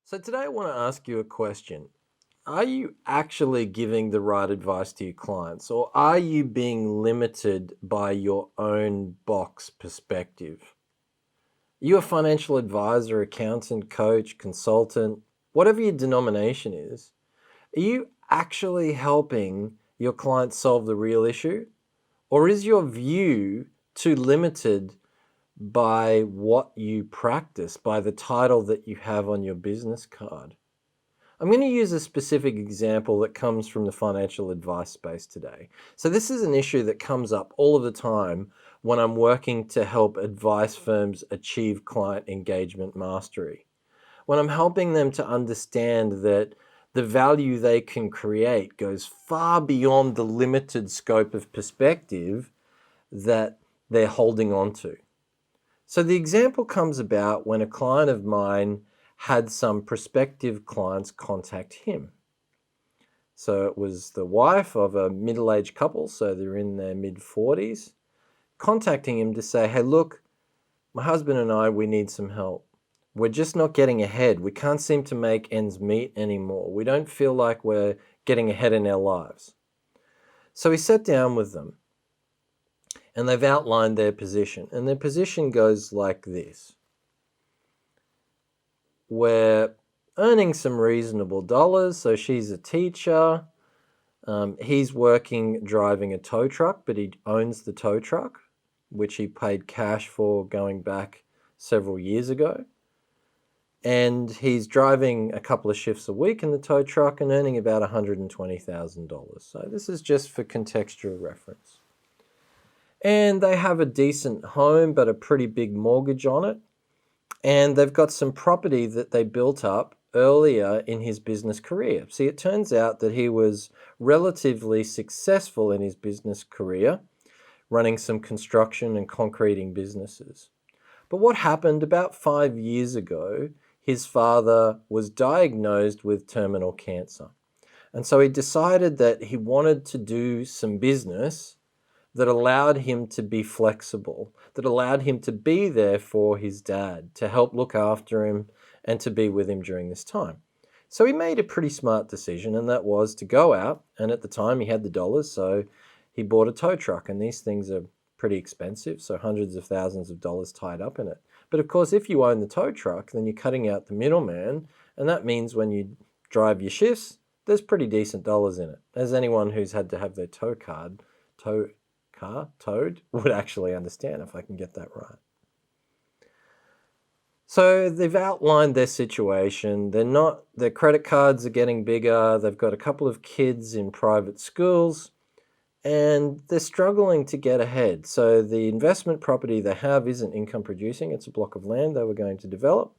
So today I want to ask you a question. Are you actually giving the right advice to your clients, or are you being limited by your own box perspective? Are you a financial advisor, accountant, coach, consultant, whatever your denomination is? Are you actually helping your clients solve the real issue? Or is your view too limited by what you practice, by the title that you have on your business card? I'm going to use a specific example that comes from the financial advice space today. So this is an issue that comes up all of the time when I'm working to help advice firms achieve client engagement mastery. When I'm helping them to understand that the value they can create goes far beyond the limited scope of perspective that they're holding on to. So the example comes about when a client of mine had some prospective clients contact him. So it was the wife of a middle-aged couple, so they're in their mid-40s, contacting him to say, hey, look, my husband and I, we need some help. We're just not getting ahead. We can't seem to make ends meet anymore. We don't feel like we're getting ahead in our lives. So he sat down with them and they've outlined their position. And their position goes like this. We're earning some reasonable dollars. So she's a teacher. He's working driving a tow truck, but he owns the tow truck, which he paid cash for going back several years ago. And he's driving a couple of shifts a week in the tow truck and earning about $120,000. So this is just for contextual reference. And they have a decent home, but a pretty big mortgage on it. And they've got some property that they built up earlier in his business career. See, it turns out that he was relatively successful in his business career, running some construction and concreting businesses. But what happened about 5 years ago, his father was diagnosed with terminal cancer. And so he decided that he wanted to do some business that allowed him to be flexible, that allowed him to be there for his dad, to help look after him and to be with him during this time. So he made a pretty smart decision, and that was to go out, and at the time he had the dollars, so he bought a tow truck, and these things are pretty expensive, so hundreds of thousands of dollars tied up in it. But of course, if you own the tow truck, then you're cutting out the middleman, and that means when you drive your shifts, there's pretty decent dollars in it. As anyone who's had to have their car towed would actually understand, if I can get that right. So they've outlined their situation. Their credit cards are getting bigger. They've got a couple of kids in private schools and they're struggling to get ahead. So the investment property they have isn't income producing. It's a block of land they were going to develop.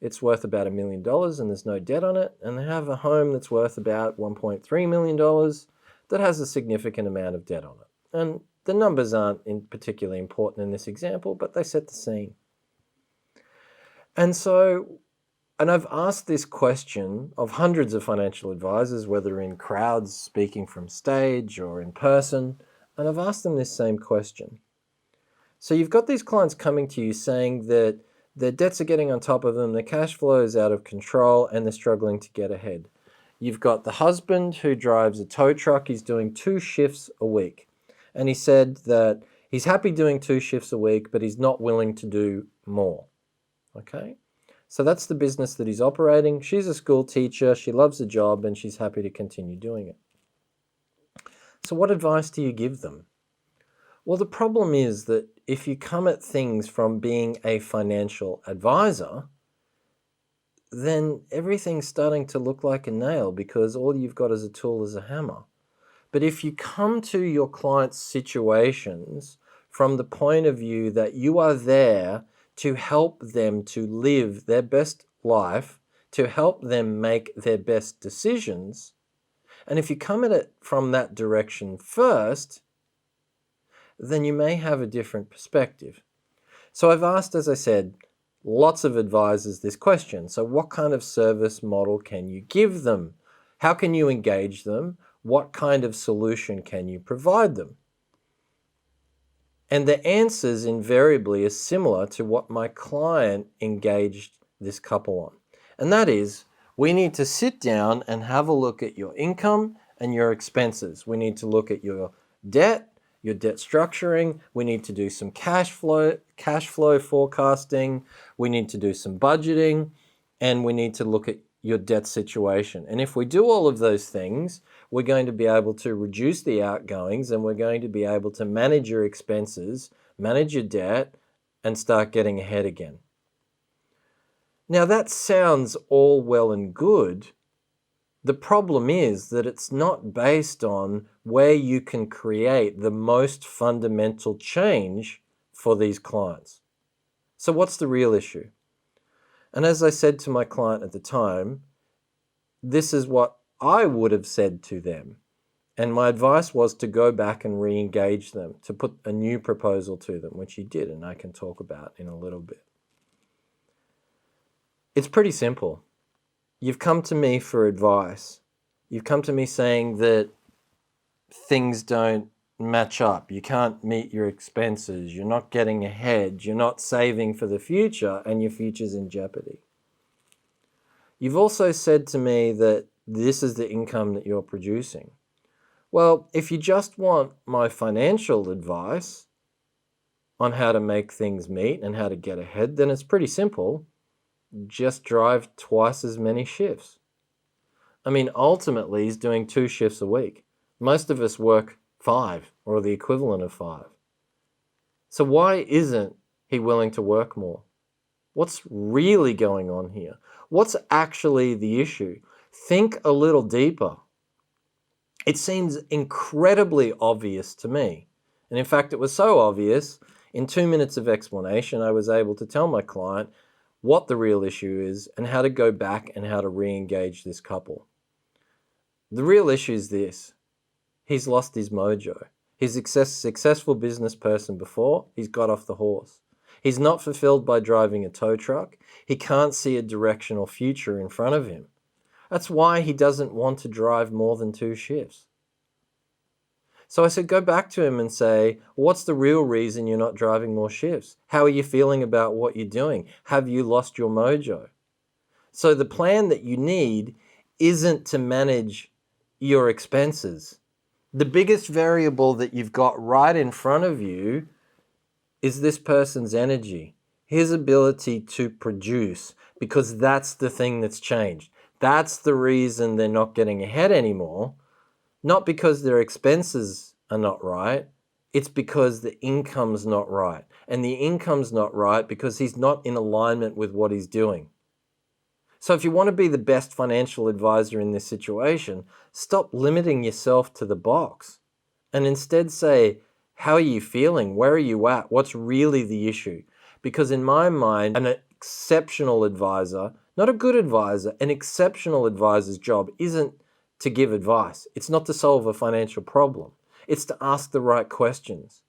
It's worth about $1 million and there's no debt on it. And they have a home that's worth about $1.3 million that has a significant amount of debt on it. And the numbers aren't particularly important in this example, but they set the scene. And I've asked this question of hundreds of financial advisors, whether in crowds speaking from stage or in person, and I've asked them this same question. So you've got these clients coming to you saying that their debts are getting on top of them, their cash flow is out of control, and they're struggling to get ahead. You've got the husband who drives a tow truck. He's doing 2 shifts a week. And he said that he's happy doing 2 shifts a week, but he's not willing to do more. Okay? So that's the business that he's operating. She's a school teacher. She loves the job, and she's happy to continue doing it. So what advice do you give them? Well, the problem is that if you come at things from being a financial advisor, then everything's starting to look like a nail because all you've got as a tool is a hammer. But if you come to your clients' situations from the point of view that you are there to help them to live their best life, to help them make their best decisions, and if you come at it from that direction first, then you may have a different perspective. So I've asked, as I said, lots of advisors this question. So what kind of service model can you give them? How can you engage them? What kind of solution can you provide them? And the answers invariably are similar to what my client engaged this couple on. And that is, we need to sit down and have a look at your income and your expenses. We need to look at your debt structuring. We need to do some cash flow forecasting. We need to do some budgeting, and we need to look at your debt situation. And if we do all of those things, we're going to be able to reduce the outgoings, and we're going to be able to manage your expenses, manage your debt, and start getting ahead again. Now that sounds all well and good. The problem is that it's not based on where you can create the most fundamental change for these clients. So what's the real issue? And as I said to my client at the time, this is what I would have said to them. And my advice was to go back and re-engage them, to put a new proposal to them, which he did, and I can talk about in a little bit. It's pretty simple. You've come to me for advice. You've come to me saying that things don't match up. You can't meet your expenses. You're not getting ahead. You're not saving for the future, and your future's in jeopardy. You've also said to me that this is the income that you're producing. Well, if you just want my financial advice on how to make things meet and how to get ahead, then it's pretty simple. Just drive twice as many shifts. I mean, ultimately, he's doing 2 shifts a week. Most of us work 5 or the equivalent of 5. So why isn't he willing to work more? What's really going on here? What's actually the issue? Think a little deeper. It seems incredibly obvious to me. And in fact, it was so obvious, in 2 minutes of explanation, I was able to tell my client what the real issue is and how to go back and how to re-engage this couple. The real issue is this. He's lost his mojo. He's a successful business person before. He's got off the horse. He's not fulfilled by driving a tow truck. He can't see a directional future in front of him. That's why he doesn't want to drive more than 2 shifts. So I said, go back to him and say, what's the real reason you're not driving more shifts? How are you feeling about what you're doing? Have you lost your mojo? So the plan that you need isn't to manage your expenses. The biggest variable that you've got right in front of you is this person's energy, his ability to produce, because that's the thing that's changed. That's the reason they're not getting ahead anymore. Not because their expenses are not right, it's because the income's not right. And the income's not right because he's not in alignment with what he's doing. So if you want to be the best financial advisor in this situation, stop limiting yourself to the box and instead say, how are you feeling? Where are you at? What's really the issue? Because in my mind, an exceptional advisor, not a good advisor, an exceptional advisor's job isn't to give advice. It's not to solve a financial problem. It's to ask the right questions.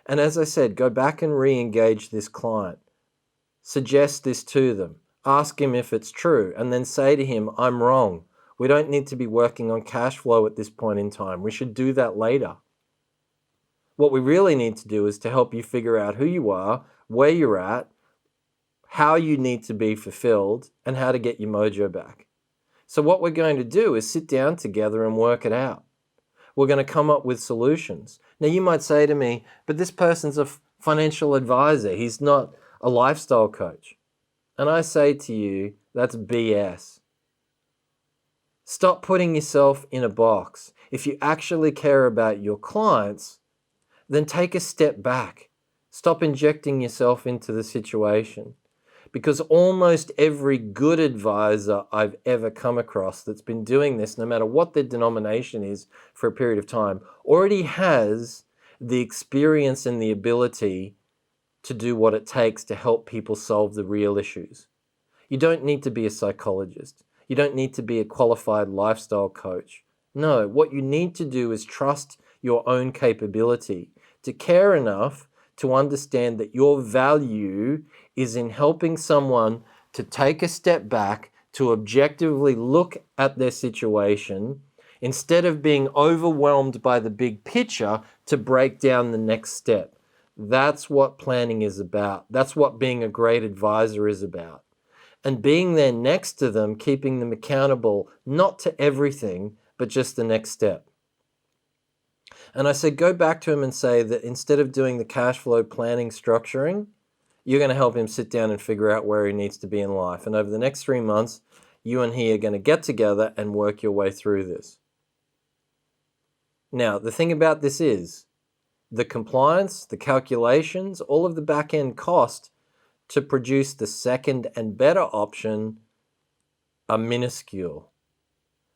And as I said, go back and re-engage this client. Suggest this to them. Ask him if it's true, and then say to him, I'm wrong. We don't need to be working on cash flow at this point in time. We should do that later. What we really need to do is to help you figure out who you are, where you're at, how you need to be fulfilled, and how to get your mojo back. So what we're going to do is sit down together and work it out. We're going to come up with solutions. Now you might say to me, but this person's a financial advisor. He's not a lifestyle coach. And I say to you, that's BS. Stop putting yourself in a box. If you actually care about your clients, then take a step back. Stop injecting yourself into the situation. Because almost every good advisor I've ever come across that's been doing this, no matter what their denomination is for a period of time, already has the experience and the ability to do what it takes to help people solve the real issues. You don't need to be a psychologist. You don't need to be a qualified lifestyle coach. No, what you need to do is trust your own capability, to care enough to understand that your value is in helping someone to take a step back, to objectively look at their situation, instead of being overwhelmed by the big picture, to break down the next step. That's what planning is about. That's what being a great advisor is about. and being there next to them, keeping them accountable, not to everything, but just the next step. And I said, go back to him and say that instead of doing the cash flow planning structuring, you're going to help him sit down and figure out where he needs to be in life. And over the next 3 months, you and he are going to get together and work your way through this. Now, the thing about this is the compliance, the calculations, all of the back-end cost to produce the second and better option are minuscule.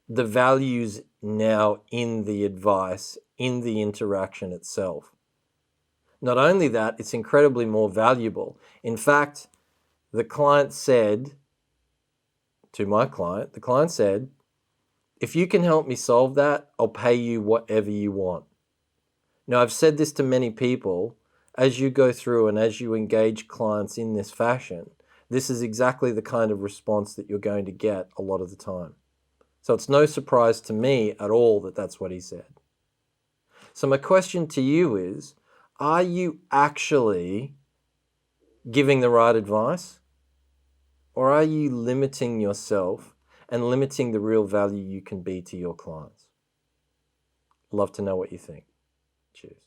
The value's now in the advice, in the interaction itself. Not only that, it's incredibly more valuable. In fact, the client said, to my client, the client said, if you can help me solve that, I'll pay you whatever you want. Now, I've said this to many people. As you go through and as you engage clients in this fashion, this is exactly the kind of response that you're going to get a lot of the time. So it's no surprise to me at all that that's what he said. So my question to you is, are you actually giving the right advice? Or are you limiting yourself and limiting the real value you can be to your clients? Love to know what you think. Cheers.